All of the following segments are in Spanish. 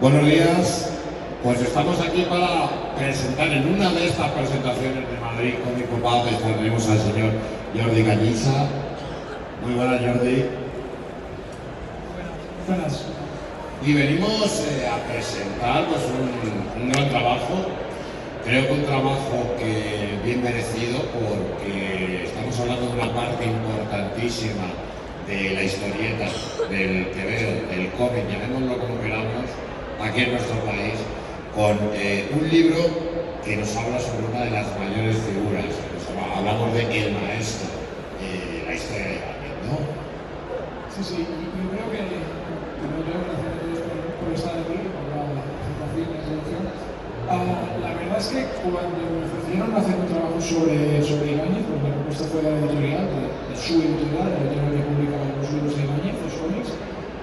Buenos días, pues estamos aquí para presentar en una de estas presentaciones de Madrid Comic Pop. Tenemos al señor Jordi Cañiza. Muy buenas, Jordi. Buenas. Y venimos a presentar pues, un gran trabajo, creo que un trabajo que bien merecido, porque estamos hablando de una parte importantísima de la historieta, del TVO, del cómic, llamémoslo como queramos, aquí en nuestro país, con un libro que nos habla sobre una de las mayores figuras. Hablamos de El Maestro, la historia de Batman, ¿no? Sí, yo creo que no tengo que hacer por estar aquí, por la presentación y la selección. La verdad es que cuando me ofrecieron hacer un trabajo sobre Ibáñez, pues la propuesta fue de la editorial, de su editorial, la editorial que publica los libros de Ibáñez, los cómics,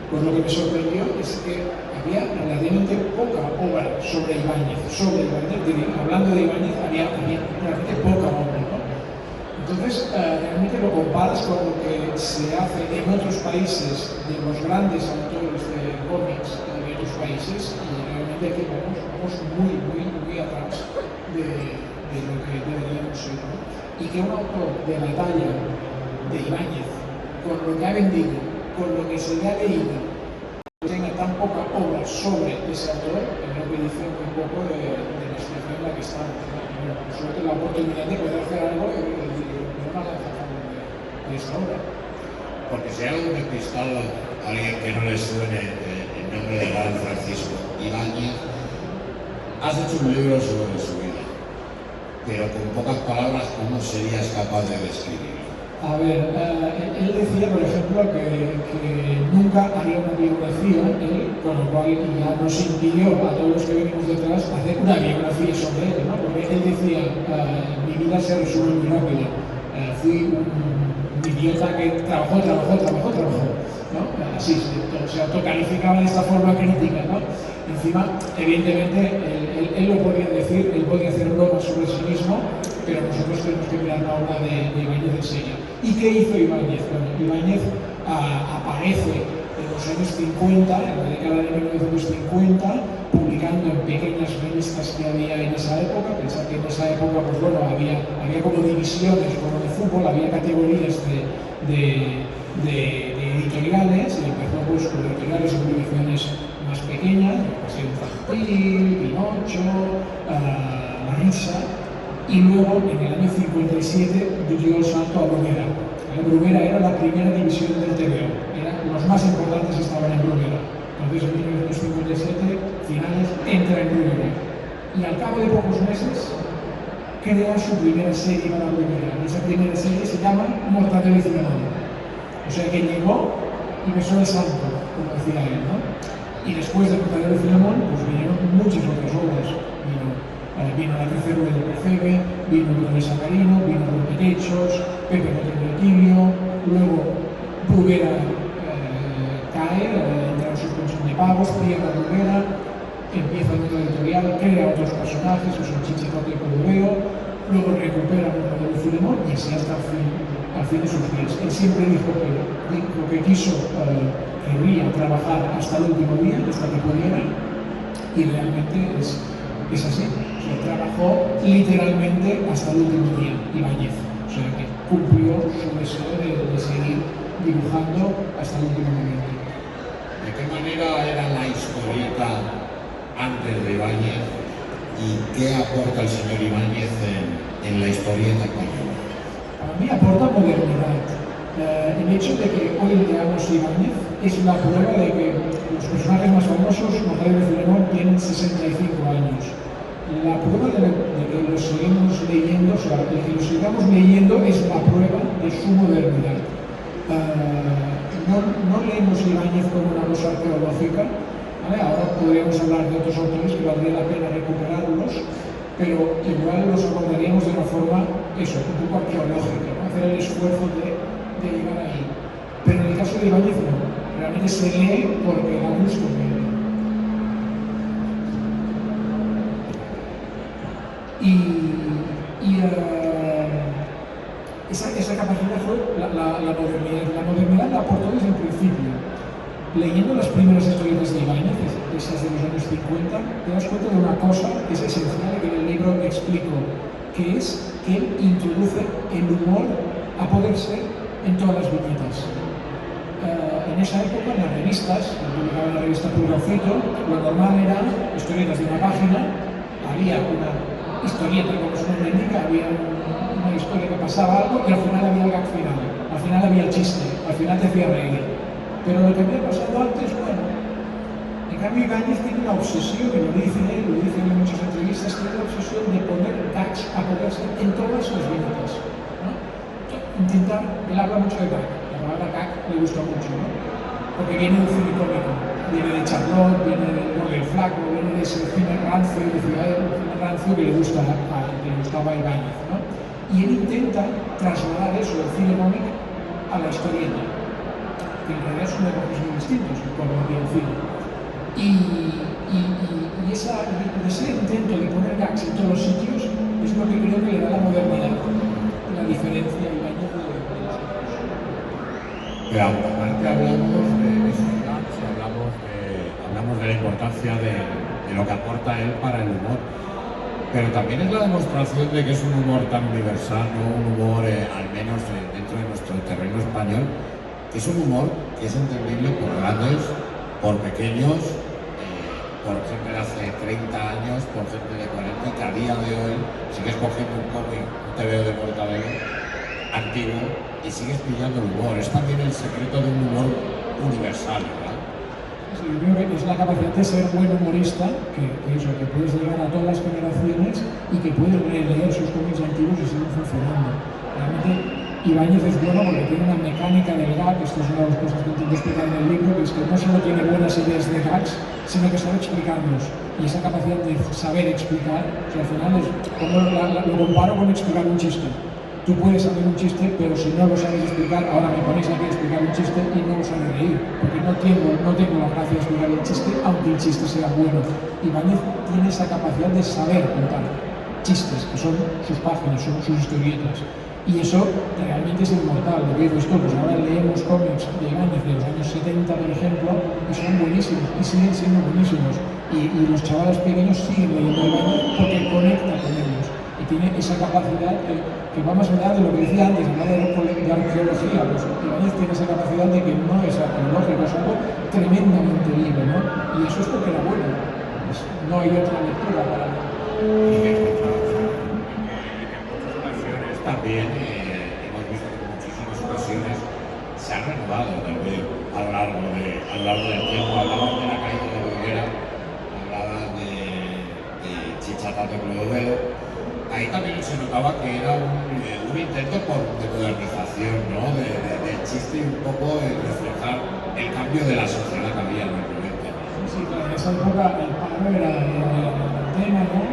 pues lo que me sorprendió es que había relativamente poca obra sobre Ibáñez. Hablando de Ibáñez, había relativamente poca obra, ¿no? Entonces, realmente lo comparas con lo que se hace en otros países de los grandes autores de cómics de otros países, y realmente aquí vamos muy atrás de lo que deberíamos ser, ¿no? Y que un autor de la talla de Ibáñez, con lo que ha vendido, con lo que se le ha leído, tenga tan poca obra sobre ese autor, es lo que dice un poco de la situación en la que estamos, ¿no? Por suerte la oportunidad de poder hacer algo y no más de esta obra. Porque si hay algún despistado, alguien que no le suene el nombre de Gran Francisco Ibáñez, has hecho un libro sobre su vida, pero con pocas palabras, ¿cómo serías capaz de describirlo? A ver, él decía, por ejemplo, que nunca haría una biografía, con lo cual ya nos impidió a todos los que venimos detrás hacer una biografía sobre él, ¿no? Porque él decía, mi vida se resume muy rápido. Fui un idiota que trabajó, ¿no? Así se autocalificaba de esta forma crítica, ¿no? Encima, evidentemente, él lo podía decir, él podía hacer bromas sobre sí mismo, pero nosotros tenemos que mirar la obra de Ibáñez en serio. ¿Y qué hizo Ibáñez? Bueno, Ibáñez aparece en los años 50, en la década de 1950, publicando en pequeñas revistas que había en esa época. Pensad que en esa época, pues bueno, había como divisiones, como de fútbol, había categorías de editoriales, y empezó pues con editoriales y publicaciones más pequeñas, Paseo Infantil, Pinocho, La Risa. Y luego, en el año 57, dio el salto a Bruguera. Bruguera era la primera división del TVO. Los más importantes estaban en Bruguera. Entonces, en 1957, finales, entra en Bruguera. Y al cabo de pocos meses, crea su primera serie para Bruguera. Esa primera serie se llama Mortadelo y Filemón. O sea que llegó y besó el santo, como decía él, ¿no? Y después de Mortadelo y Filemón, pues vinieron muchas otras obras. Vino La Tercera del Percebe, vino Don Sacarino, vino Rompetechos, Pepe Montero, luego Bruguera cae, entra en suspensión de pagos, pierde Bruguera, empieza otra editorial, crea otros personajes, que son Chichicote y Colubeo, luego recupera Mortadelo y Filemón y así hasta al fin de sus días. Él siempre dijo que lo que quiso, quería trabajar hasta el último día, hasta que pudiera, y realmente es así. O sea, trabajó literalmente hasta el último día, Ibáñez. O sea, que cumplió su deseo de seguir dibujando hasta el último momento. ¿De qué manera era la historieta antes de Ibáñez y qué aporta el señor Ibáñez en la historieta española? Para mí aporta modernidad. El hecho de que hoy leamos Ibáñez es la prueba de que los personajes más famosos, Mortadelo y Filemón, tienen 65 años. La prueba de que los seguimos leyendo, o sea, de que los sigamos leyendo es la prueba de su modernidad. No leemos Ibáñez como una cosa arqueológica, ¿vale? Ahora podríamos hablar de otros autores que valdría la pena recuperarlos, pero igual los abordaríamos de una forma, un poco arqueológica, ¿no? Hacer el esfuerzo de llegar ahí. Pero en el caso de Ibáñez no, realmente se lee porque da gusto leer. Esa capacidad fue la modernidad. La modernidad la aportó desde el principio. Leyendo las primeras historietas de Ibáñez, de esas de los años 50, te das cuenta de una cosa que es esencial y que en el libro explico, que es que él introduce el humor a poder ser en todas las viñetas. En esa época, en las revistas, publicaba en la revista Pulgarcito, lo normal eran historietas de una página, había una historieta, como su nombre indica, había una historia que pasaba algo y al final había el gag final, al final había el chiste, al final te hacía reír. Pero lo que había pasado antes, bueno, en cambio Ibáñez tiene la obsesión, y lo dice él en muchas entrevistas, tiene la obsesión de poner gags a poder ser en todas las viñetas, ¿no? Intentar, él habla mucho de gag. La palabra gag le gusta mucho, ¿no? Porque viene de un cine cómico, viene de Charlotte, viene del Flaco, viene de ese cine rancio, decía él, un cine rancio que le gustaba a Ibáñez, ¿no? Y él intenta trasladar eso del cine cómic a la historieta, que en realidad son lenguajes muy distintos, como decía el cine. Y ese intento de poner gags en todos los sitios es lo que creo que le da la modernidad, la diferencia a Ibáñez de los otros. Pero aparte hablamos de esos gags, hablamos de la importancia de lo que aporta él para el humor. Pero también es la demostración de que es un humor tan universal, ¿no? Un humor, al menos dentro de nuestro terreno español, que es un humor que es entendible por grandes, por pequeños, por gente de hace 30 años, por gente de 40, que a día de hoy sigues cogiendo un cómic, un TVO de Mortadelo antiguo y sigues pillando el humor. Es también el secreto de un humor universal, ¿verdad? Sí, yo creo que es la capacidad de ser buen humorista, que puedes llegar a todas las generaciones y que puedes releer sus cómics antiguos y siguen funcionando. Realmente Ibáñez es bueno porque tiene una mecánica del gag, esto es una de las cosas que intento explicar en el libro, que es que no solo tiene buenas ideas de gags, sino que sabe explicarlos. Y esa capacidad de saber explicar, o sea, al final es como lo comparo con explicar un chiste. Tú puedes saber un chiste, pero si no lo sabes explicar, ahora me ponéis aquí a explicar un chiste y no lo sabes reír, porque no tengo la gracia de explicar el chiste, aunque el chiste sea bueno. Ibáñez tiene esa capacidad de saber contar chistes, que son sus páginas, son sus historietas. Y eso realmente es inmortal. Lo que digo esto, pues ahora leemos cómics de Ibáñez de los años 70, por ejemplo, y son buenísimos, y siguen siendo buenísimos. Y los chavales pequeños siguen leyendo Ibáñez porque conecta con ellos. Y tiene esa capacidad que va más allá de lo que decía antes, hablar de arqueología. Pues Ibáñez tiene esa capacidad de que no es arqueológico, es algo tremendamente vivo, ¿no? Y eso es porque era bueno. Pues no hay otra lectura para también hemos visto que en muchísimas ocasiones se ha renovado también a lo largo del tiempo. Hablabas de la caída de Bruguera, hablabas de Chichata de Clodoveo. Ahí también se notaba que era un intento de modernización, ¿no? Del chiste y un poco de reflejar el cambio de la sociedad que había en el momento. Sí, claro, en esa época el paro era el tema, ¿no?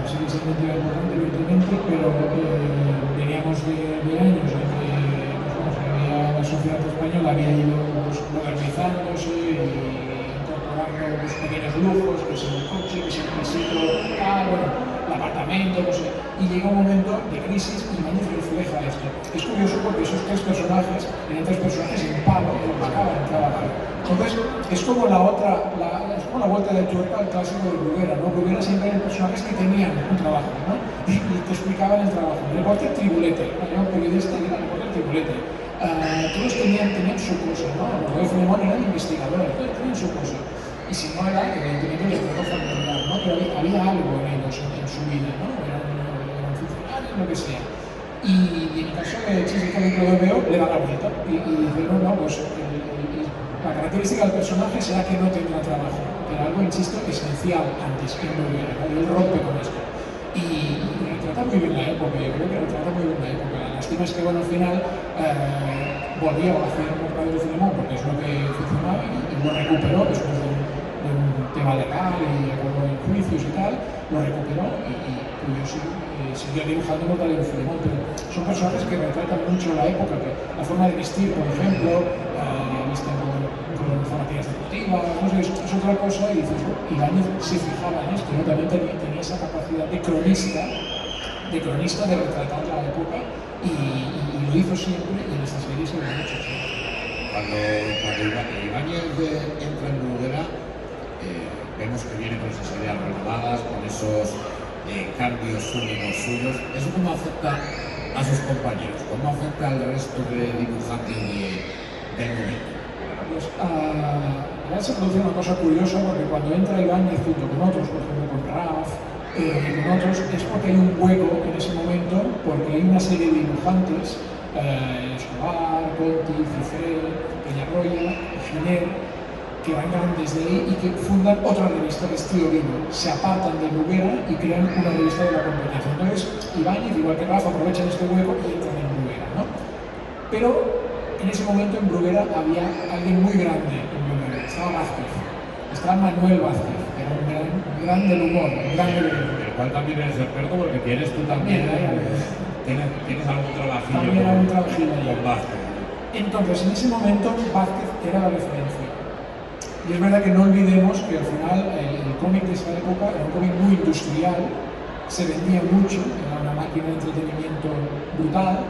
Sigue siendo importante, evidentemente, pero veníamos de años en que la sociedad española había ido modernizándose y incorporando pequeños lujos, que es el coche, que es el pisito, el apartamento, no sé. Y llega un momento de crisis y Ibáñez refleja esto. Es curioso porque esos tres personajes eran tres personajes en paro que buscaban trabajar. Entonces, es como la vuelta de tuerca al clásico de Bruguera, ¿no? Bruguera siempre eran personajes que tenían un trabajo, ¿no? Y te explicaban el trabajo. El reporter Tribulete, era un periodista y era el reporter Tribulete. Todos tenían su cosa, ¿no? Rodolfo Filemón era el investigador, todos tenían su cosa. Y si no era, evidentemente les tocó familiar, ¿no? Pero había algo en ellos, en su vida, ¿no? Eran funcionarios, lo que sea. Y en el caso de Chichita de Clodoveo, le da la vuelta y dice, no, pues la característica del personaje será que no tendrá trabajo, pero algo, insisto, esencial antes que Bruguera, ¿no? Él rompe con esto. Y retrata muy bien la época, yo creo que retrata muy bien la época. La lástima es que, bueno, al final volvió a hacer Mortadelo y Filemón porque es lo que funcionaba y lo recuperó después de un tema legal y acabó en juicios y tal, lo recuperó y siguió dibujando Mortadelo y Filemón, pero son personajes que retratan mucho la época, que la forma de vestir, por ejemplo, visten con zapatillas deportivas, no sé, es otra cosa, y dices, Ibáñez se fijaba en esto, ¿no? También tenía esa capacidad de cronista de retratar la época y lo hizo siempre y en esta serie se ve mucho. ¿Sí? Cuando Ibáñez entra en Bruguera, viene con esas ideas renovadas, con esos cambios únicos suyos. ¿Eso cómo afecta a sus compañeros? ¿Cómo afecta al resto de dibujantes del momento? Pues ya se produce una cosa curiosa, porque cuando entra Ibáñez junto con otros, por ejemplo con Raf, con otros, es porque hay un hueco en ese momento, porque hay una serie de dibujantes, Escobar, Conti, Cifré, Peñarroya, Giner, que vengan desde ahí y que fundan otra revista que es Tío Vino. Se apartan de Bruguera y crean una revista de la competencia. Entonces, Ibáñez, igual que Rafa, aprovechan este hueco y entran en Bruguera, ¿no? Pero en ese momento en Bruguera había alguien muy grande en Bruguera. Estaba Vázquez. Estaba Manuel Vázquez, que era un gran del humor, un gran del humor. El cual también eres experto porque tienes tú también. Tienes algún trabajillo. También algún trabajillo con Vázquez. Entonces, en ese momento, Vázquez era la referencia. Y es verdad que no olvidemos que al final el cómic de esa época era un cómic muy industrial, se vendía mucho, era una máquina de entretenimiento brutal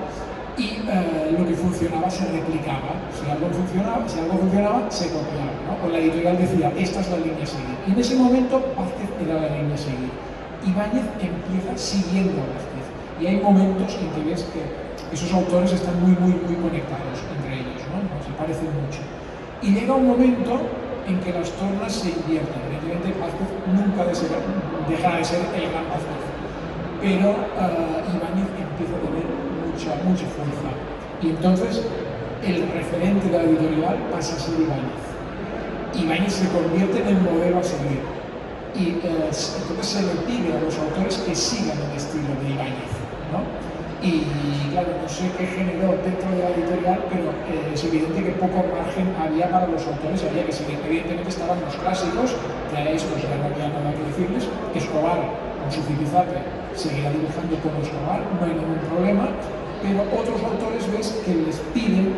y lo que funcionaba se replicaba. Si algo funcionaba, se copiaba, ¿no? O la editorial decía, esta es la línea a seguir. Y en ese momento Vázquez era la línea a seguir. Ibáñez empieza siguiendo a Vázquez. Y hay momentos en que ves que esos autores están muy conectados entre ellos, ¿no? Se parecen mucho. Y llega un momento en que las tornas se invierten. Evidentemente, Vázquez nunca dejará de ser el gran Vázquez, pero Ibáñez empieza a tener mucha fuerza. Y entonces, el referente de la editorial pasa a ser Ibáñez. Ibáñez se convierte en el modelo a seguir. Y entonces se le pide a los autores que sigan el estilo de Ibáñez, ¿no? Y claro, no sé qué generó dentro de la editorial, pero es evidente que poco margen había para los autores, había que seguir. Evidentemente estaban los clásicos, ya estos ya no había nada que decirles. Escobar, con su Zipizape, seguirá dibujando como Escobar, no hay ningún problema, pero otros autores ves que les piden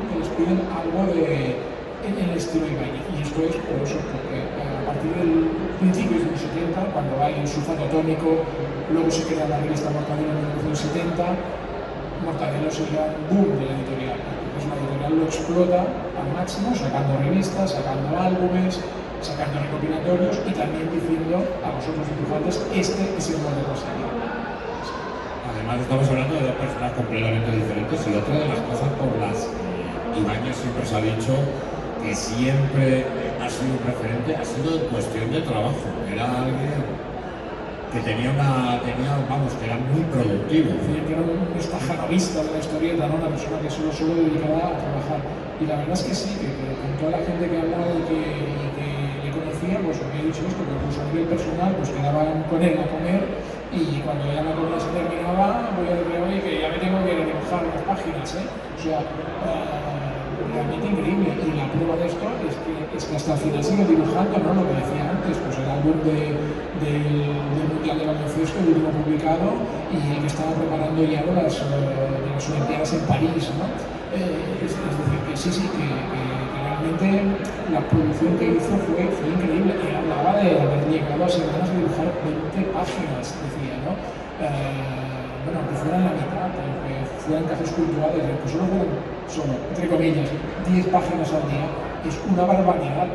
algo en el estilo Ibáñez. Y esto es por eso, porque a partir del principio de los 70, cuando hay el sulfato atómico, luego se crea la revista Mortadelo en 1970, Mortadelo sería un boom de la editorial. Entonces la editorial lo explota al máximo, sacando revistas, sacando álbumes, sacando recopilatorios y también diciendo a vosotros dibujantes, este es el modelo a seguir. Además estamos hablando de dos personas completamente diferentes y otra de las cosas por las que Ibáñez siempre se ha dicho que siempre ha sido un referente, ha sido en cuestión de trabajo. Era alguien que que era muy productivo. Que era un estajanovista de la historieta, ¿no? Una persona que solo dedicaba a trabajar. Y la verdad es que sí, que con toda la gente que hablaba y que le conocía, pues me he dicho esto, que incluso a nivel personal, pues quedaban con él a comer y cuando ya la comida se terminaba, voy a decir, oye, que ya me tengo que dibujar las páginas, ¿eh? O sea, realmente increíble. Y la prueba de esto es que hasta el final sigue dibujando, ¿no? Lo que decía antes, pues el álbum del Mundial de Baloncesto, el último publicado, y el que estaba preparando ya de las Olimpiadas en París, ¿no? Es decir, que sí, que realmente la producción que hizo fue increíble. Y hablaba de haber llegado a semanas de dibujar 20 páginas, decía, ¿no? Bueno, aunque fueran la mitad, aunque fueran casos culturales, aunque solo, entre comillas, 10 páginas al día, es una barbaridad,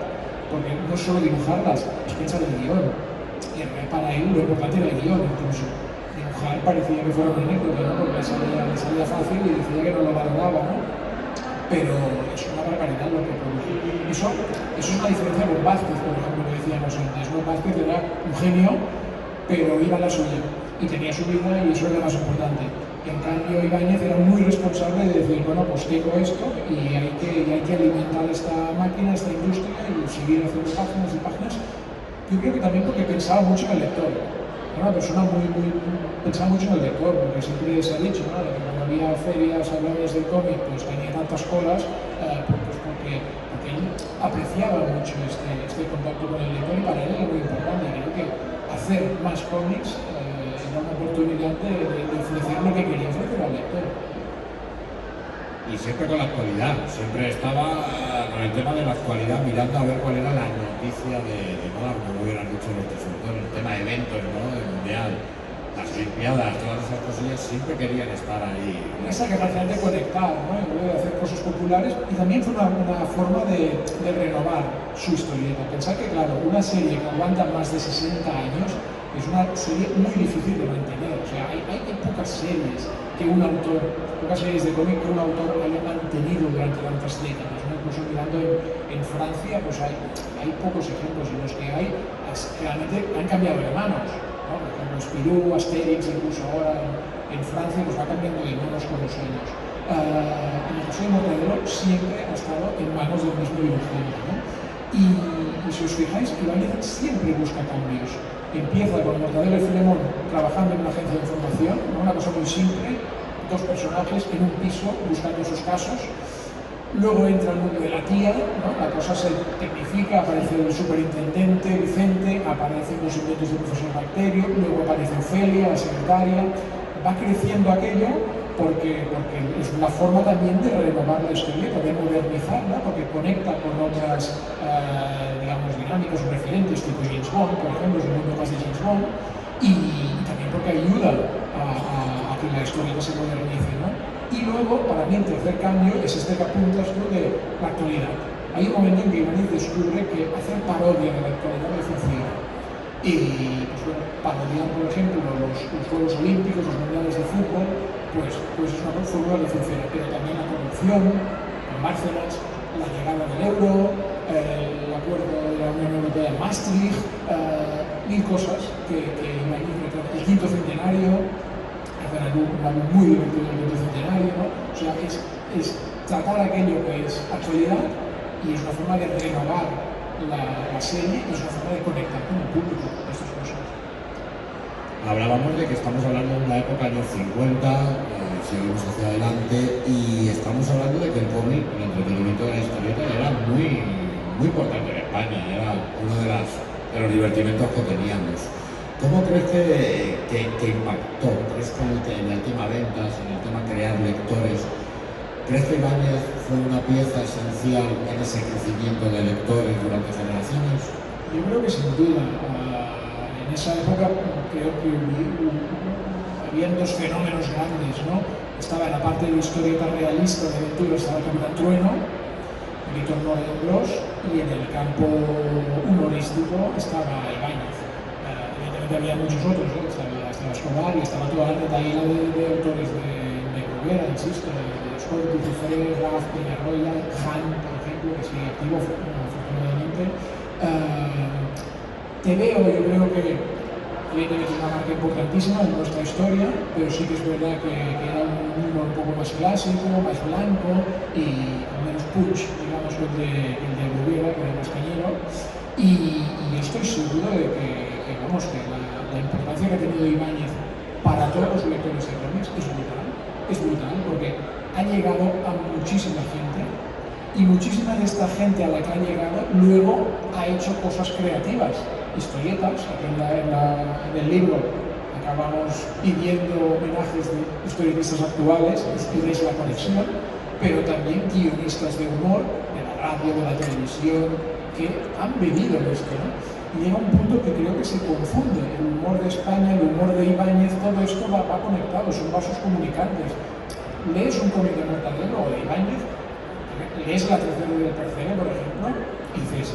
porque no es solo dibujarlas, es pensar el guión. Y para él lo importante era el guión, incluso. Dibujar parecía que fuera una anécdota, ¿no? Porque le salía fácil y decía que no lo valoraba, ¿no? Pero es una barbaridad lo que produce. Eso es una diferencia con Vázquez, por ejemplo, que decíamos antes, ¿no? Vázquez era un genio, pero iba a la suya y tenía su vida y eso era lo más importante. En cambio, Ibáñez era muy responsable de decir, bueno, pues tengo esto y hay que alimentar esta máquina, esta industria y seguir haciendo páginas y páginas. Yo creo que también porque pensaba mucho en el lector. Era una persona pensaba mucho en el lector, porque siempre se ha dicho, ¿no? Que cuando había ferias, salones del cómic, pues tenía tantas colas, pues porque él apreciaba mucho este contacto con el lector y para él era muy importante. Y creo que hacer más cómics era una oportunidad de ofrecer lo que quería ofrecer al lector. Y siempre con la actualidad, siempre estaba con el tema de la actualidad mirando a ver cuál era la noticia de moda, como hubieran dicho sobre todo en el tema de eventos, ¿no? Del mundial. las Olimpiadas, todas esas cosillas siempre querían estar ahí. Esa capacidad de conectar, ¿no? De hacer cosas populares, y también fue una forma de renovar su historieta. Pensar que, claro, una serie que aguanta más de 60 años es una serie muy difícil de mantener. O sea, hay pocas series pocas series de cómic que un autor haya mantenido durante tantas décadas, ¿no? Incluso mirando en Francia, pues hay pocos ejemplos en los que realmente han cambiado de manos, ¿no? Por ejemplo, Spirou, Asterix, incluso ahora en Francia, pues va cambiando de manos con los años. En el caso de Mortadelo siempre ha estado en manos del mismo dibujante, ¿no? Y si os fijáis, Ibáñez siempre busca cambios. Empieza con Mortadelo y Filemón trabajando en una agencia de información, ¿no? Una cosa muy simple, dos personajes en un piso buscando sus casos. Luego entra el mundo de la tía, ¿no? La cosa se tecnifica, aparece el superintendente Vicente, aparecen los inventos del profesor Bacterio, luego aparece Ofelia, la secretaria. Va creciendo aquello porque es una forma también de renovar la historieta, de modernizarla, porque conecta con otras digamos, dinámicas o referentes tipo James Bond, por ejemplo, es un mundo más de James Bond, y también porque ayuda a que la historieta se modernice, ¿no? Y luego, para mí, el tercer cambio es este que apuntas tú de la actualidad. Hay un momento en que Ibáñez descubre que hacer parodia de la actualidad le funciona. Y, pues bueno, parodiar, por ejemplo, los Juegos Olímpicos, los Mundiales de Fútbol, pues es una fórmula que funciona. Pero también la corrupción, en Bárcenas, la llegada del euro, el acuerdo de la Unión Europea en Maastricht, mil cosas que Ibáñez retrata. El quinto centenario, un álbum muy divertido del quinto centenario, ¿no? O sea, es tratar aquello que es actualidad y es una forma de renovar la serie y es una forma de conectar con el público de estas cosas. Hablábamos de que estamos hablando de una época, años 50, seguimos hacia adelante, y estamos hablando de que el cómic, el entretenimiento de la historieta, era muy, muy importante en España, era uno de los divertimentos que teníamos. ¿Cómo crees que impactó? ¿Crees que en el tema ventas, en el tema crear lectores? ¿Crees que Ibáñez fue una pieza esencial en ese crecimiento de lectores durante generaciones? Yo creo que sin duda. En esa época creo que habían dos fenómenos grandes, ¿no? Estaba en la parte de historieta realista de aventura, estaba el Capitán Trueno, Víctor Norodobros, y en el campo humorístico estaba Ibáñez. Había muchos otros, ¿no? Estaba Escobar y estaba toda la retaíla de autores de Bruguera, insisto, de Scott, Ducifré, Raf, Peñarroya, Han, por ejemplo, que sigue activo afortunadamente. TVO, yo creo que evidentemente es una marca importantísima en nuestra historia, pero sí que es verdad que era un humor un poco más clásico, más blanco y con menos punch, digamos, que el de Bruguera, que era más cañero. Y estoy seguro de que la importancia que ha tenido Ibáñez para todos los lectores de cómics es brutal, porque ha llegado a muchísima gente y muchísima de esta gente a la que ha llegado luego ha hecho cosas creativas, historietas. Aquí en el libro acabamos pidiendo homenajes de historietistas actuales, y veis la conexión, pero también guionistas de humor, de la radio, de la televisión, que han bebido de esto, ¿no? Y llega un punto que creo que se confunde el humor de España, el humor de Ibáñez, todo esto va conectado, son vasos comunicantes. Lees un cómic de Mortadelo o de Ibáñez, lees La Tercera y el Tercero, por ejemplo, y dices,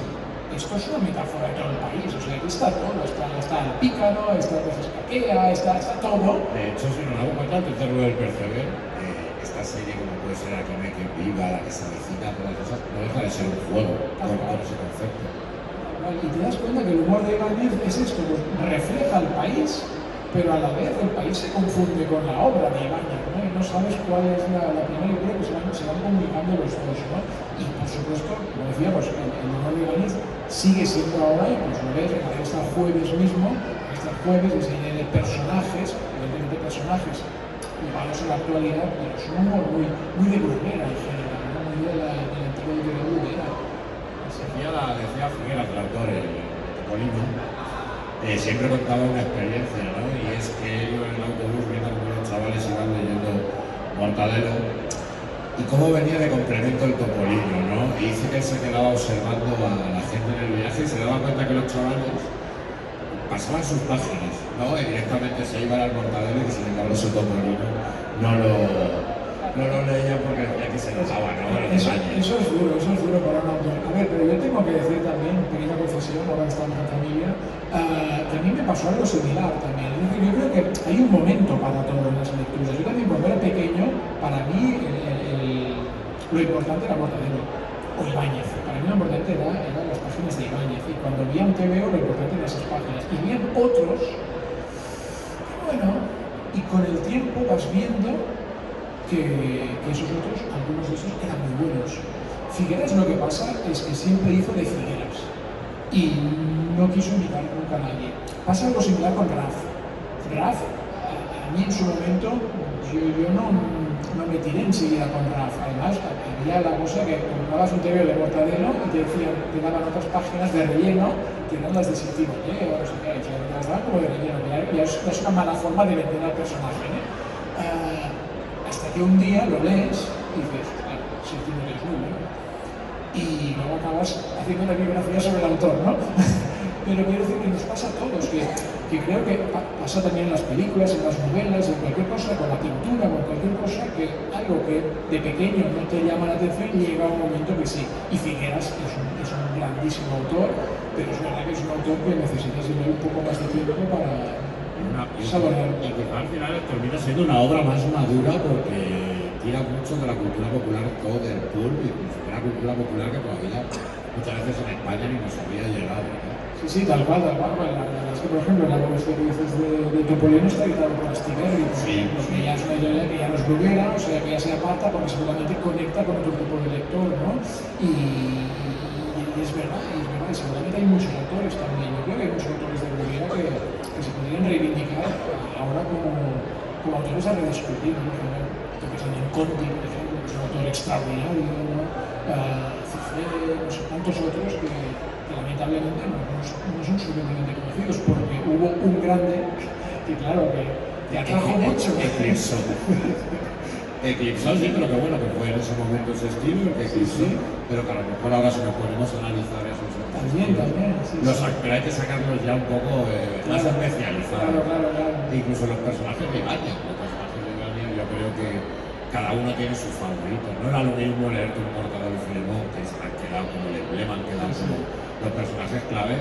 esto es una metáfora de todo el país, o sea, aquí está todo, está el pícaro, está el escaquea, está todo. De hecho, si nos damos cuenta, El Tercero y el Perceber, esta serie, como puede ser Aquí no hay quien viva, La que se avecina, todas las cosas, no deja de ser un juego con ese concepto. Y te das cuenta que el humor de Ibáñez es esto, pues refleja al país, pero a la vez el país se confunde con la obra de Ibáñez, ¿no? Y no sabes cuál es la primera, y creo que se van comunicando los dos, ¿no? Y por supuesto, como decíamos, el humor de Ibáñez sigue siendo ahora, y pues lo ves, hasta el jueves mismo, hasta el jueves, esa idea de personajes, evidentemente personajes llevados a la actualidad, pero es un humor muy de Bruguera en general, ¿no? Muy de la antigua de Bruguera. Decía Figueras, el autor, el Topolino, siempre contaba una experiencia, ¿no? Y es que él iba en el autobús viendo cómo los chavales iban leyendo Mortadelo y cómo venía de complemento el Topolino, ¿no? Y dice que él se quedaba observando a la gente en el viaje y se daba cuenta que los chavales pasaban sus páginas, ¿no? Y directamente se iban al Mortadelo y que sin embargo ese Topolino no lo leía porque decía que se enojaba, ¿no? Eso es duro para un autor. A ver, pero yo tengo que decir también, pequeña confesión, ahora que estamos en familia, que a mí me pasó algo similar también. Es decir, yo creo que hay un momento para todo en las lecturas. Yo también cuando era pequeño, para mí lo importante era Mortadelo o Ibáñez. Para mí lo importante eran las páginas de Ibáñez. Y cuando veía un TVO, lo importante eran esas páginas. Y había otros, bueno, y con el tiempo vas viendo que esos otros, algunos de esos, eran muy buenos. Figueras lo que pasa es que siempre hizo de Figueras y no quiso imitar nunca a nadie. Pasa algo similar con Graf. Graf, a mí en su momento, yo no me tiré enseguida con Graf. Además, había la cosa que comprabas un TVO de Mortadelo y te daban otras páginas de relleno que eran las de Séptimo o no sé qué, te las daban como de relleno. Ya es una mala forma de vender al personaje, hasta que un día lo lees y dices, claro, Séptimo es muy bueno. Y luego acabas haciendo una biografía sobre el autor, ¿no? Pero quiero decir que nos pasa a todos, que creo que pasa también en las películas, en las novelas, en cualquier cosa, con la pintura, con cualquier cosa, que algo que de pequeño no te llama la atención llega un momento que sí. Y Figueras es un grandísimo autor, pero es verdad que es un autor que necesitas tener un poco más de tiempo para saborearlo. Y que al final termina siendo una obra más madura porque tira mucho de la cultura popular, todo del pulp, incluso de la cultura popular que todavía muchas veces en España ni nos había llegado, ¿no? Sí, tal cual. Bueno, la verdad es que, por ejemplo, la voz que dices de Topolino está editado por Astiberri, porque ya es una editorial que ya no es bloguera, o sea, que ya se aparta porque seguramente conecta con otro tipo de lector, ¿no? Y es verdad, y seguramente hay muchos autores también. Yo creo que hay muchos autores de bloguera que se podrían reivindicar ahora como autores a redescubrir, ¿no? Yo que en Conti, por ejemplo, que es un autor extraordinario, ¿no? Cifré, no sé cuántos otros que lamentablemente no son suficientemente conocidos porque hubo un grande que claro que atrajo mucho. Eclipsó, sí, pero que bueno, que fue en ese momento ese estilo, el que eclipsó, pero que a lo mejor ahora si nos ponemos a analizar esos también, sí. Pero hay que sacarlos ya un poco más especializados. Claro. Incluso los personajes de Ibáñez. Yo creo que cada uno tiene sus favoritos. No era lo mismo leerte un Mortadelo y Filemón, que han quedado como el emblema, han quedado como los personajes clave.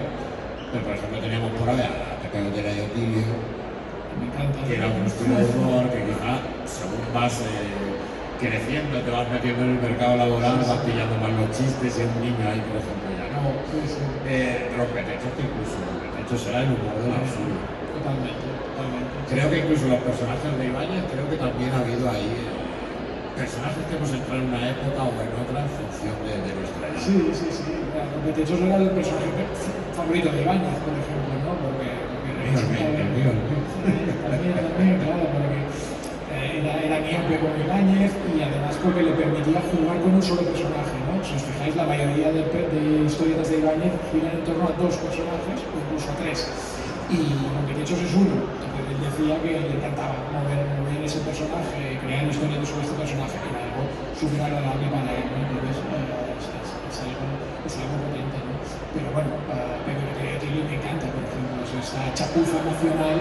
Pero por ejemplo teníamos por ahí a Pepe Gotera y Otilio, que era un estilo de humor que quizá según vas creciendo, te vas metiendo en el mercado laboral, vas pillando más los chistes y un niño ahí, por ejemplo, ya no. Los pretextos que incluso los pretextos era el humor del absurdo. Totalmente. Creo que incluso los personajes de Ibáñez, creo que también ha habido ahí personajes que hemos entrado en una época o en otra en función de nuestra edad. Sí. Los pretextos era el personaje favorito de Ibáñez, por ejemplo, ¿no? Porque también, claro, porque era miope con Ibáñez y además porque le permitía jugar con un solo personaje, ¿no? Si os fijáis, la mayoría de historietas de Ibáñez giran en torno a dos personajes o incluso a tres. Y aunque de hecho es uno, él decía que le encantaba mover ese personaje, crear historias sobre este personaje, que era algo súper agradable para él, ¿no? Entonces es algo potente, ¿no? Pero bueno, Pepe Gotera me encanta, por ejemplo, esa chapuza emocional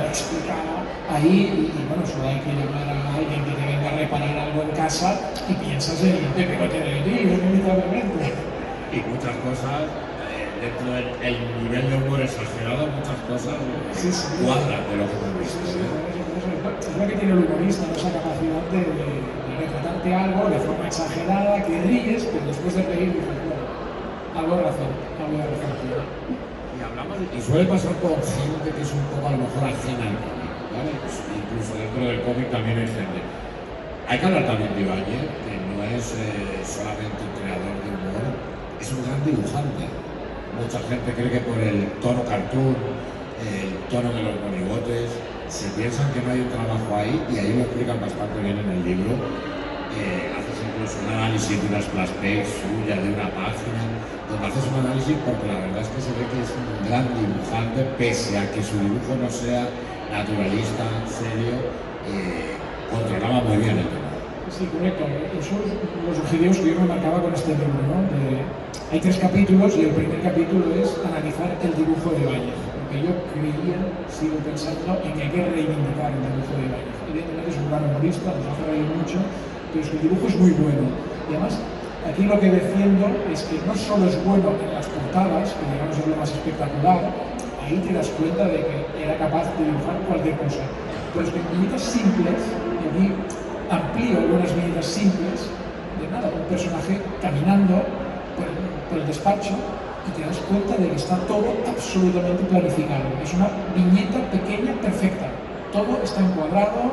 explicada ahí y bueno, solo hay que llamar a alguien que te venga a reparar algo en casa y piensas en Pepe Gotera inevitablemente. Y muchas cosas dentro del nivel de humor exagerado, muchas cosas cuadran de lo que hemos visto. Es lo que tiene el humorista, ¿no? Esa capacidad de retratarte algo de forma exagerada, que ríes, pero después de reír dices, bueno, algo de razón. Y suele pasar con gente que es un poco a lo mejor ajena al cómic, ¿vale? Pues incluso dentro del cómic también hay gente. Hay que hablar también de Ibáñez, que no es solamente un creador de humor, es un gran dibujante. Mucha gente cree que por el tono cartoon, el tono de los monigotes, se piensan que no hay un trabajo ahí y ahí lo explican bastante bien en el libro. Haces incluso un análisis de una splash page suya, de una página, donde haces un análisis porque la verdad es que se ve que es un gran dibujante, pese a que su dibujo no sea naturalista, serio, controlaba muy bien el tema. Sí, correcto. Esos son los objetivos que yo me marcaba con este libro, ¿no? Hay 3 capítulos y el primer capítulo es analizar el dibujo de Ibáñez. Porque yo creía, sigo pensando en que hay que reivindicar el dibujo de Ibáñez. Evidentemente es un gran humorista, nos hace reír mucho, pero su dibujo es muy bueno. Y además, aquí lo que defiendo es que no solo es bueno en las portadas, que digamos es lo más espectacular, ahí te das cuenta de que era capaz de dibujar cualquier cosa. Pero es que en viñetas simples, y aquí amplío algunas viñetas simples, de nada, un personaje caminando por el despacho y te das cuenta de que está todo absolutamente planificado. Es una viñeta pequeña, perfecta. Todo está encuadrado,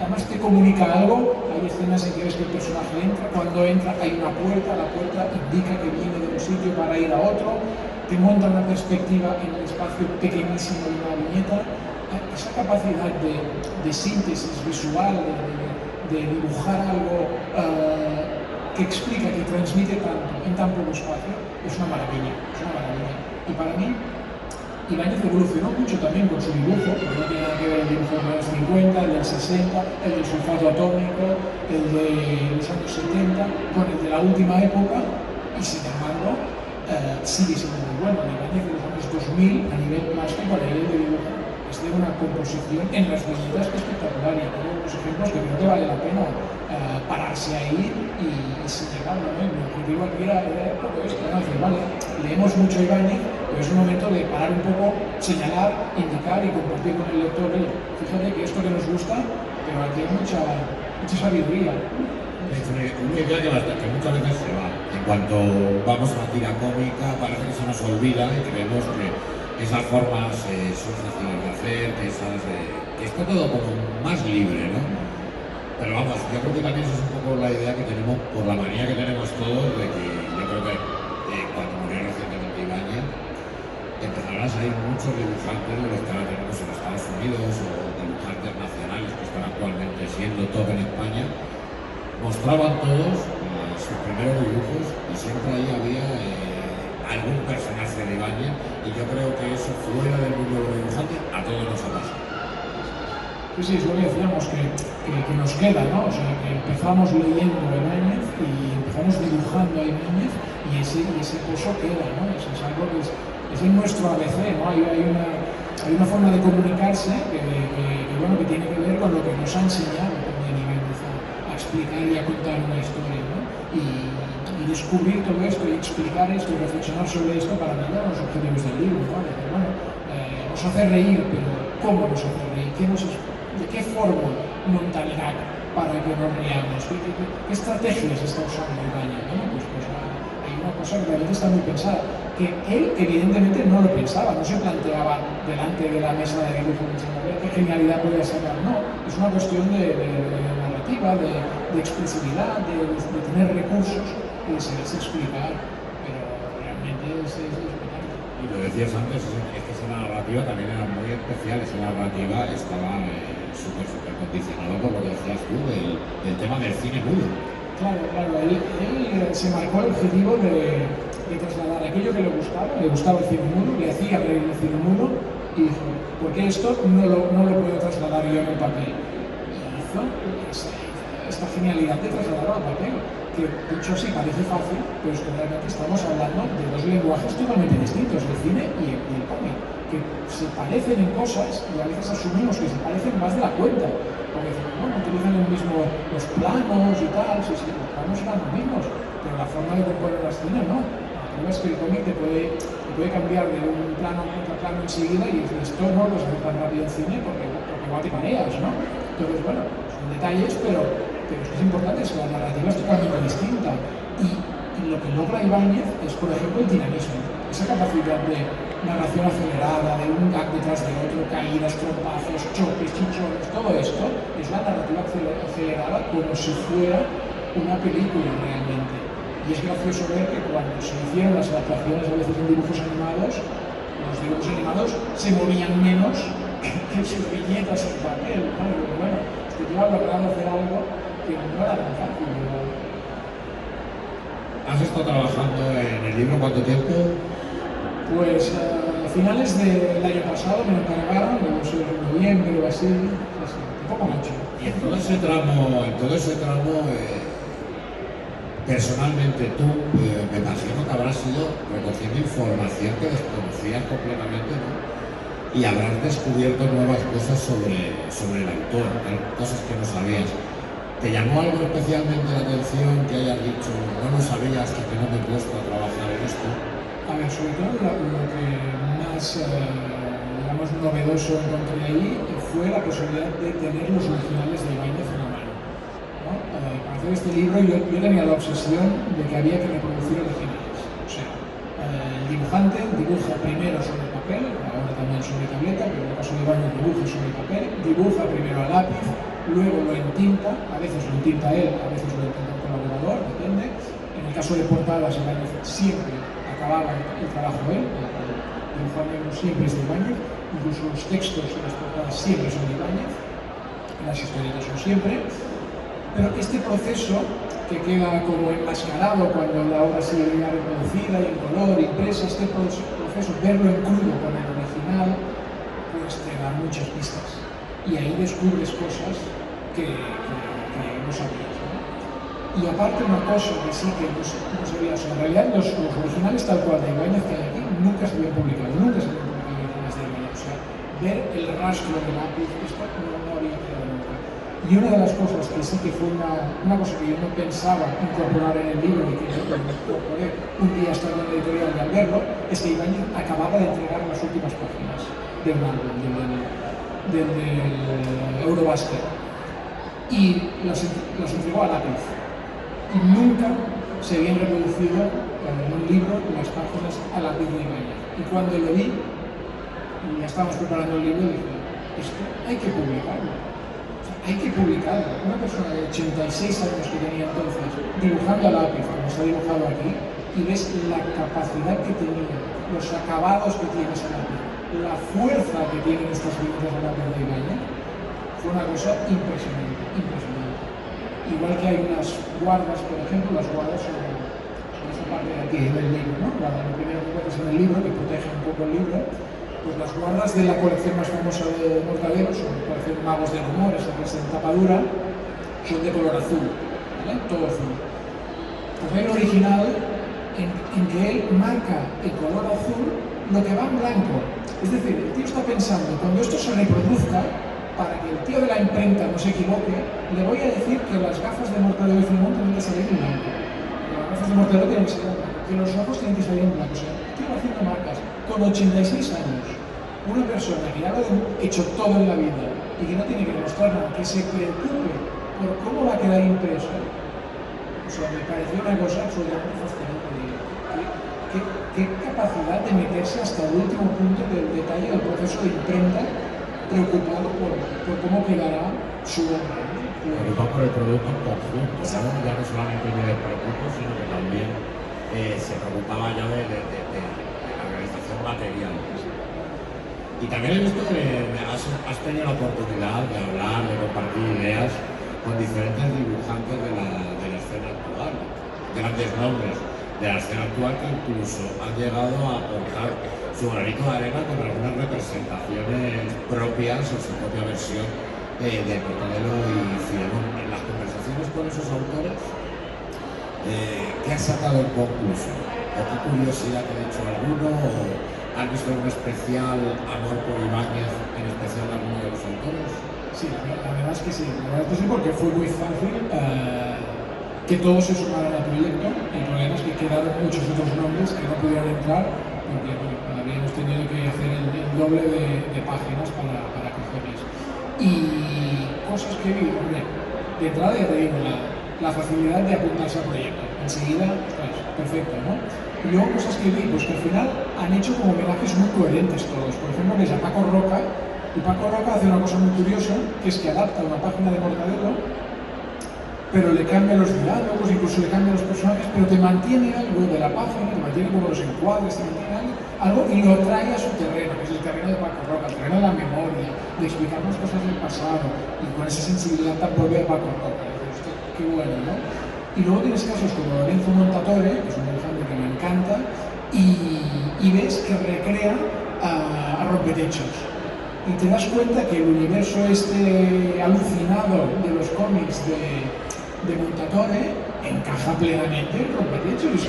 además te comunica algo. Hay escenas en que ves que el personaje entra, cuando entra hay una puerta, la puerta indica que viene de un sitio para ir a otro, te monta una perspectiva en el espacio pequeñísimo de una viñeta. Esa capacidad de síntesis visual, de dibujar algo que explica, que transmite tanto en tan poco espacio, es una maravilla, es una maravilla. Y para mí, Ibáñez evolucionó mucho también con su dibujo, porque no tiene nada que ver el dibujo de los 50, el del 60, el del sulfato atómico, el de los años 70, con el de la última época, y sin embargo, sigue siendo muy bueno. Ibáñez de los años 2000, a nivel plástico, a nivel de dibujo, es de una composición en las viñetas espectacular, y todos los ejemplos que creo que vale la pena pararse ahí y señalarlo, ¿no? Mi objetivo aquí era todo esto, ¿no? Decir, vale, leemos mucho Ibáñez, pero es un momento de parar un poco, señalar, indicar y compartir con el lector. Fíjate que esto que nos gusta, pero aquí hay mucha sabiduría. Es una idea que muchas veces se va. En cuanto vamos a la tira cómica, parece que se nos olvida y creemos que esas formas son fáciles de hacer, que está todo como más libre, ¿no? Pero vamos, yo creo que también eso es un poco la idea que tenemos, por la manía que tenemos todos, de que yo creo que cuando murió recientemente Ibáñez, empezaron a salir muchos dibujantes de los que ahora tenemos en Estados Unidos o dibujantes nacionales que están actualmente siendo top en España, mostraban todos sus primeros dibujos y siempre ahí había algún personaje de Ibáñez, y yo creo que eso fuera del mundo de los dibujantes a todos nos ha pasado. Sí, es lo que decíamos, que nos queda, ¿no? O sea, que empezamos leyendo a Ibáñez y empezamos dibujando a Ibáñez y ese pozo queda, ¿no? Eso es algo que es en nuestro ABC, ¿no? Hay una forma de comunicarse bueno, que tiene que ver con lo que nos ha enseñado también Ibáñez a explicar y a contar una historia, ¿no? Y descubrir todo esto y explicar esto y reflexionar sobre esto, para mí eran los objetivos del libro, ¿no? Decir, bueno, nos hace reír, pero ¿cómo nos hace reír? ¿De qué forma monta el gag para que nos riamos? ¿Qué estrategias está usando Ibáñez? Pues hay una cosa que realmente está muy pensada, que él evidentemente no lo pensaba, no se planteaba delante de la mesa de dibujo pensando qué genialidad podía sacar, no, es una cuestión de narrativa, de expresividad, de tener recursos y de saberse explicar, pero realmente es y lo decías antes, es que esa narrativa también era muy especial, esa narrativa estaba súper condicionada por lo que decías tú, del tema del cine mudo. Claro, él se marcó el objetivo de trasladar aquello que le gustaba el cine mudo, le hacía reír el cine mudo, y dijo, ¿por qué esto no lo puedo trasladar yo en el papel? Y hizo esta genialidad de trasladarlo al papel, que dicho así parece fácil, pero es que realmente estamos hablando de dos lenguajes totalmente distintos, el cine y el cómic, que se parecen en cosas y a veces asumimos que se parecen más de la cuenta, porque bueno, utilizan los planos y tal, sí, los planos eran los mismos, pero la forma de componer la escena no. El problema es que el cómic te puede cambiar de un plano a otro plano enseguida, y esto no lo hace tan rápido en cine porque igual te mareas, ¿no? Entonces, bueno, son detalles, pero es importante, es que la narrativa es totalmente distinta, y lo que logra Ibáñez es, por ejemplo, el dinamismo, esa capacidad de narración acelerada, de un gag detrás de otro, caídas, trompazos, choques, chichones, todo esto es la narrativa acelerada como si fuera una película realmente. Y es gracioso ver que cuando se hicieron las adaptaciones a veces en dibujos animados, los dibujos animados se movían menos que sus viñetas en papel, ¿no? Pero bueno, este tío ha logrado hacer algo que no era tan fácil, ¿verdad? ¿Has estado trabajando en el libro cuánto tiempo? Pues a finales del año pasado me lo encargaron, no sé, en noviembre o así, un poco mucho. Y en todo ese tramo Personalmente tú, me imagino que habrás ido recogiendo información que desconocías completamente, ¿no? Y habrás descubierto nuevas cosas sobre el autor, cosas que no sabías. ¿Te llamó algo especialmente la atención que hayas dicho, no lo sabía hasta que no me he puesto a trabajar en esto? A ver, sobre todo lo que más, digamos, novedoso encontré ahí fue la posibilidad de tener los originales de Ibáñez en la mano, ¿no? Para hacer este libro yo tenía la obsesión de que había que reproducir originales. O sea, el dibujante dibuja primero sobre el papel, ahora también sobre tableta, pero en el caso de Ibáñez dibuja sobre papel, dibuja primero a lápiz, luego lo entinta, a veces lo entinta él, a veces lo entinta un colaborador, depende. En el caso de portadas, Ibáñez siempre acababa el trabajo él, el dibujo negro siempre es de Ibáñez, incluso los textos y las portadas siempre son de Ibáñez, las historietas son siempre, pero este proceso que queda como enmascarado cuando la obra sigue ya reproducida y en color, impresa, este proceso, verlo en crudo con el original, pues te da muchas pistas. Y ahí descubres cosas que no sabías, ¿no? Y aparte una cosa que sí que no sabía, o sea, en realidad los originales tal cual de Ibáñez que hay aquí nunca se habían publicado, originales de Ibáñez. O sea, ver el rastro de lápiz, esto no había quedado nunca. Y una de las cosas que sí que fue una cosa que yo no pensaba incorporar en el libro y que yo incorporé un día estando en la editorial y al verlo, es que Ibáñez acababa de entregar las últimas páginas del álbum, del Eurobasket, y las entregó a lápiz. Y nunca se habían reproducido en un libro las páginas a lápiz de Ibáñez. Y cuando lo vi, y ya estábamos preparando el libro, dije, esto hay que publicarlo. Hay que publicarlo. Una persona de 86 años que tenía entonces, dibujando a lápiz, como está dibujado aquí, y ves la capacidad que tenía, los acabados que tiene ese lápiz, la fuerza que tienen estas líneas de lápiz de Ibáñez, fue una cosa impresionante, impresionante. Igual que hay unas guardas, por ejemplo, las guardas son esa parte de aquí del libro, ¿no? Lo primero que pones en el libro, que protege un poco el libro, pues las guardas de la colección más famosa de Mortadelo, son la colección Magos del Humor, esa que es en tapadura, son de color azul, ¿vale? Todo azul. Pues hay un original en que él marca el color azul lo que va en blanco. Es decir, el tío está pensando, cuando esto se reproduzca, para que el tío de la imprenta no se equivoque, le voy a decir que las gafas de Mortadelo y Filemón tienen que salir en blanco. Las gafas de Mortadelo tienen que salir en blanco, que los ojos tienen que salir en blanco. O sea, el tío va haciendo marcas. Con 86 años, una persona que ya lo ha hecho todo en la vida y que no tiene que demostrar nada, que se preocupe por cómo va a quedar impreso, o sea, me pareció una cosa absolutamente fascinante. ¿Qué capacidad de meterse hasta el último punto del detalle del proceso de imprenta, preocupado por cómo quedará su obra? Preocupado por el producto en conjunto, ¿no? Ya no solamente de producto, sino que también se preocupaba ya de la realización material. Y también he visto que has tenido la oportunidad de hablar, de compartir ideas con diferentes dibujantes de la escena actual, grandes nombres de la escena actual que incluso han llegado a aportar su granito de arena con algunas representaciones propias o su propia versión de Mortadelo y Filemón. En las conversaciones con esos autores, ¿qué has sacado en conclusión? ¿O qué curiosidad te ha dicho alguno? ¿O has visto un especial amor por Ibáñez, en especial de alguno de los autores? Sí, la verdad es que sí. La verdad es que sí, porque fue muy fácil que todos se sumaran al proyecto. El problema es que quedaron muchos otros nombres que no pudieron entrar porque habíamos tenido que hacer el doble de páginas para cogerles. Y cosas que vi, hombre, de entrada ya te digo, la facilidad de apuntarse al proyecto. Enseguida, pues, perfecto, ¿no? Y luego cosas que vi, pues que al final han hecho como homenajes muy coherentes todos. Por ejemplo, ves a Paco Roca, y Paco Roca hace una cosa muy curiosa, que es que adapta una página de Mortadelo, pero le cambia los diálogos, incluso le cambia los personajes, pero te mantiene algo de la página, te mantiene como los encuadres, te mantiene algo y lo trae a su terreno, que es el terreno de Paco Roca, el terreno de la memoria, de explicarnos cosas del pasado, y con esa sensibilidad tan propia de Paco Roca. Qué bueno, ¿no? Y luego tienes casos como Lorenzo Montatore, que es un dibujante que me encanta, y ves que recrea a Rompetechos. Y te das cuenta que el universo este alucinado de los cómics de Montatore encaja plenamente en Rompetechos.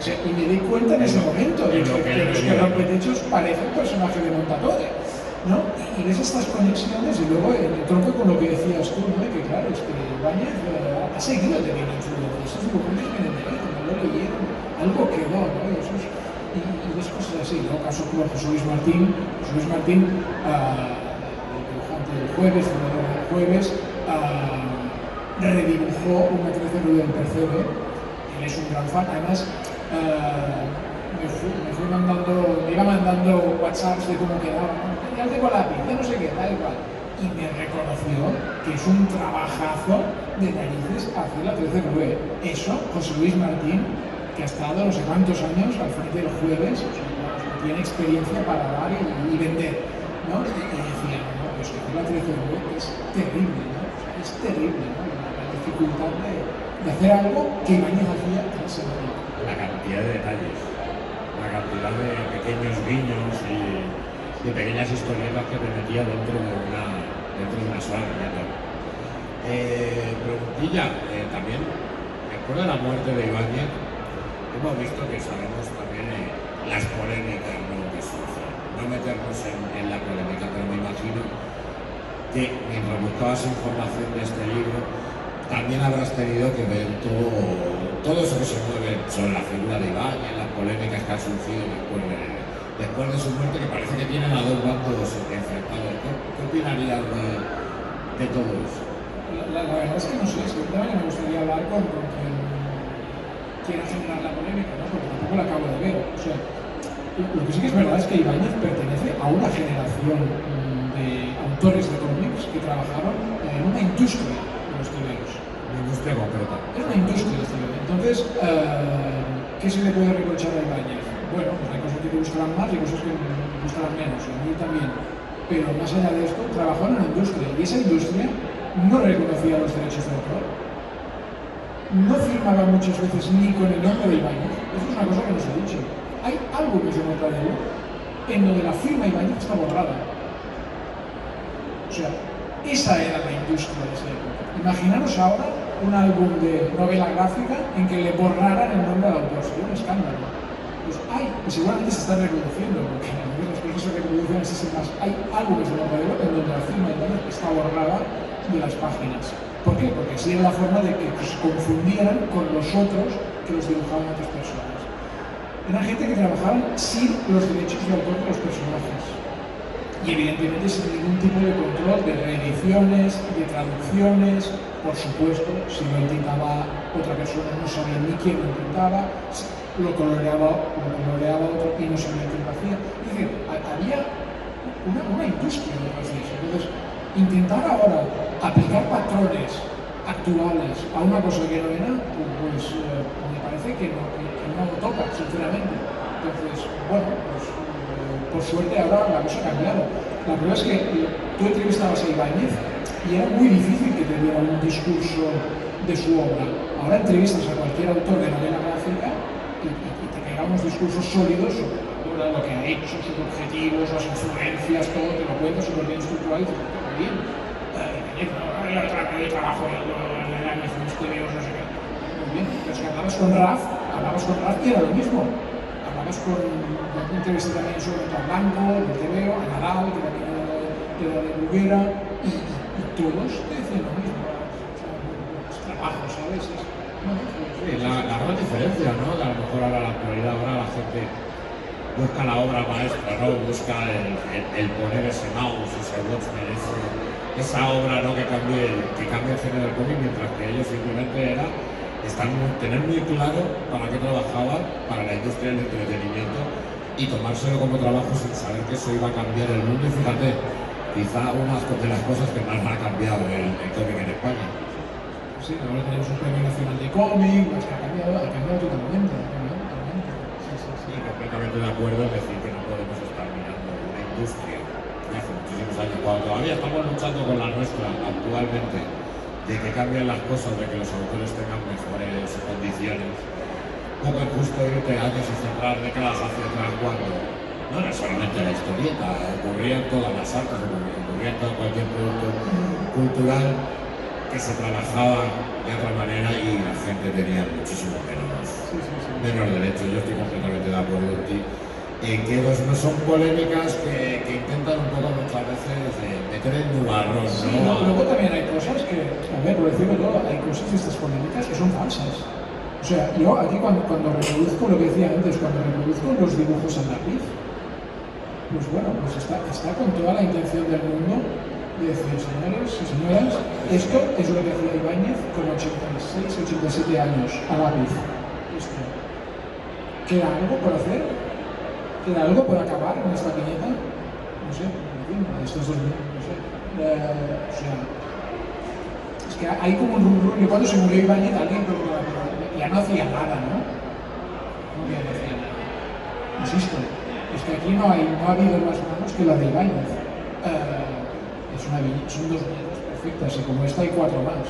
Y me di cuenta en ese momento de que Rompetechos parece un personaje de Montatore, ¿no? Y ves estas conexiones y luego el tronco con lo que decías tú, ¿no? Que claro, es que Ibáñez ha seguido teniendo influencia. Esos dibujantes vienen de ahí, como lo leyeron, algo quedó, ¿no? Y ves cosas así, ¿no? Caso como José Luis Martín, el dibujante del Jueves, fundador del Jueves, redibujó una 13 del Percebe. Él es un gran fan, además me iba mandando WhatsApps de cómo quedaba, ¿no? Ya tengo lápiz, ya no sé qué, tal y cual. Y me reconoció que es un trabajazo de narices hacer la 13 Eso, José Luis Martín, que ha estado no sé cuántos años al frente del Jueves, o sea, tiene experiencia para dar y vender, ¿no? Y decía, no, pues que la 13 es terrible, ¿no? O sea, es terrible, ¿no? La dificultad de hacer algo que Ibáñez hacía tan sencillo. La cantidad de detalles, la cantidad de pequeños guiños y de pequeñas historietas que te metía dentro de una sola viñeta. Preguntilla, también, después de la muerte de Ibáñez, hemos visto que sabemos también las polémicas, ¿no? Que surgen. No meternos en la polémica, pero me imagino que mientras buscabas información de este libro, también habrás tenido que ver todo eso que se mueve sobre la figura de Ibáñez, las polémicas que han surgido después de su muerte, que parece que tienen a dos bandos enfrentados. ¿Qué opinarías de todo eso? La verdad es que no sé, es que también me gustaría hablar con quien quiera generar la polémica, ¿no? Porque tampoco la acabo de ver. O sea, lo que sí que es verdad es que Ibáñez pertenece a una generación de autores de cómics que trabajaron en una industria de los tebeos. Una industria concreta. Es una industria de los tebeos. Entonces, ¿qué se le puede reprochar a Ibáñez? Bueno, pues hay cosas que te gustarán más y cosas que te gustarán menos, a mí también. Pero más allá de esto, trabajó en una industria y esa industria no reconocía los derechos de autor. No firmaba muchas veces ni con el nombre de Ibáñez. Eso es una cosa que nos ha dicho. Hay algo que se nota de él en donde la firma Ibáñez está borrada. O sea, esa era la industria de esa época. Imaginaros ahora un álbum de novela gráfica en que le borraran el nombre del autor. Sería un escándalo. Pues y seguramente se está reproduciendo, porque las cosas se reproducen así sin más. Hay algo que se nota de él en donde la firma Ibáñez está borrada de las páginas. ¿Por qué? Porque así era la forma de que se confundieran con los otros que los dibujaban otras personas. Eran gente que trabajaban sin los derechos de autor de los personajes. Y evidentemente sin ningún tipo de control de reediciones, de traducciones. Por supuesto, si lo intentaba otra persona no sabía ni quién lo intentaba, lo coloreaba otro y no sabía quién lo hacía. Es decir, había una industria detrás de eso. Entonces, intentar ahora aplicar patrones actuales a una cosa que no era, pues me parece que no toca, sinceramente. Entonces, bueno, pues por suerte ahora la cosa ha cambiado. La prueba es que tú entrevistabas a Ibáñez y era muy difícil que te diera un discurso de su obra. Ahora entrevistas a cualquier autor de novela gráfica y te pegan unos discursos sólidos sobre la obra, lo que ha hecho, sus objetivos, las influencias, todo, te lo cuentas súper bien estructurado y dices, muy bien. El trabajo de años en los tebeos, no sé qué. Muy bien, pero es que hablabas con Raf y era lo mismo. Hablabas con una entrevista también sobre Blanco, del tebeo, a Nadal, que también era de Bruguera, y todos te decían lo mismo. Los trabajos, ¿sabes? Sí, la gran diferencia, ¿no? A lo mejor ahora la actualidad, ahora la gente busca la obra maestra, ¿no? Busca el poner ese mouse, ese Watchmen, esa obra, ¿no? que cambie el género del cómic, mientras que ellos simplemente tener muy claro para qué trabajaban, para la industria del entretenimiento, y tomárselo como trabajo sin saber que eso iba a cambiar el mundo. Y fíjate, quizá una de las cosas que más ha cambiado el cómic en España. Sí, ahora tenemos un premio nacional de cómic, que ha cambiado totalmente. Sí, completamente de acuerdo en decir que no podemos estar mirando una industria de hace muchísimos años, cuando todavía estamos luchando con la nuestra actualmente, de que cambien las cosas, de que los autores tengan mejores condiciones. Poco es justo irte años y cerrar décadas hacia atrás cuando no era solamente la historieta, ocurría en todas las artes, ocurría en todo cualquier producto cultural que se trabajaba de otra manera y la gente tenía muchísimo menos derechos. Yo estoy completamente de acuerdo en ti. Que no son polémicas que intentan un poco muchas veces meter en nubarrón, ¿no? Sí, luego también hay cosas que, a ver, por decirlo todo, hay cosas de estas polémicas que son falsas. O sea, yo aquí cuando reproduzco lo que decía antes, cuando reproduzco los dibujos en lápiz, pues bueno, pues está con toda la intención del mundo de decir, señores y señoras, esto es lo que hacía Ibáñez con 86, 87 años a lápiz. Esto. ¿Queda algo por hacer? ¿Queda algo por acabar en esta viñeta? No sé, estos dos, no sé. O sea, es que hay como un rum. Yo cuando se murió Ibáñez, alguien ya no hacía nada, ¿no? No hacía nada. Insisto, es que aquí no ha habido más manos que la de Ibáñez. Son dos viñetas perfectas y como esta hay 4 más.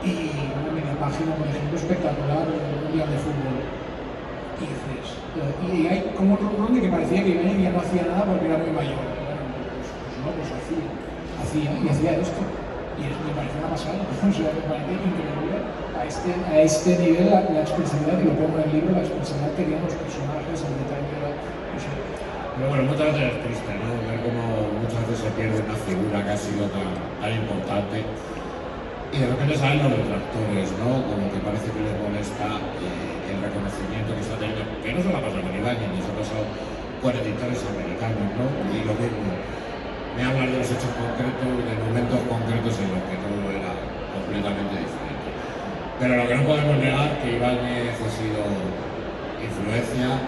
Y una media página, por ejemplo, espectacular, un día de fútbol. Y hay como un rumor de que parecía que Ibáñez ya no hacía nada porque era muy mayor. Bueno, pues hacía esto. Y me parece una pasada. O sea, me parece increíble a este nivel la expresividad, y lo pongo en el libro, la expresividad que tenían los personajes, el detalle, no sé. Pero bueno, muchas veces es triste, ¿no? Ver cómo muchas veces se pierde una figura que ha sido tan importante. Y de repente salen los detractores, ¿no? Como que parece que les molesta el reconocimiento que está teniendo, que no solo ha pasado con Ibáñez, ni se ha pasado con editores americanos, ¿no? Y lo mismo, me hablan de los hechos concretos, de momentos concretos en los que todo era completamente diferente. Pero lo que no podemos negar es que Ibáñez ha sido influencia,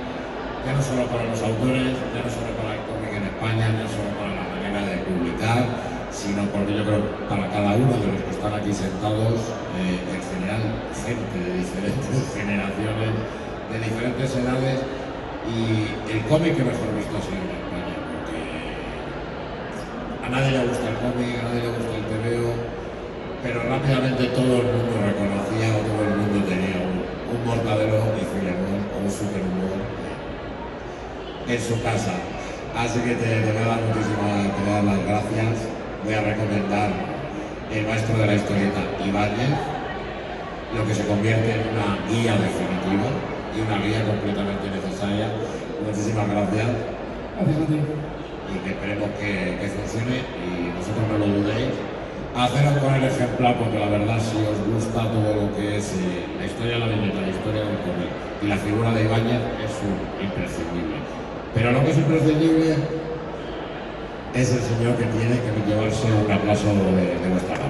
ya no solo para los autores, ya no solo para el cómic en España, no solo para la manera de publicar, sino porque yo creo que para cada uno de los que están aquí sentados, en general, gente de diferentes generaciones, de diferentes edades, y el cómic que mejor visto ha sido en España, porque a nadie le gusta el cómic, a nadie le gusta el TVO, pero rápidamente todo el mundo reconocía o todo el mundo tenía un Mortadelo y Filemón o un Superhumor en su casa. Así que te voy a dar las gracias. Voy a recomendar El maestro de la historieta, Ibáñez, lo que se convierte en una guía definitiva y una guía completamente necesaria. Muchísimas gracias. Gracias a ti. Y que esperemos que funcione, y vosotros no lo dudéis. Haceros con el ejemplar, porque la verdad, si os gusta todo lo que es la historia de la viñeta, la historia del cómic y la figura de Ibáñez, es un imprescindible. Pero lo que es imprescindible es el señor que tiene que llevarse un aplauso de vuestra parte.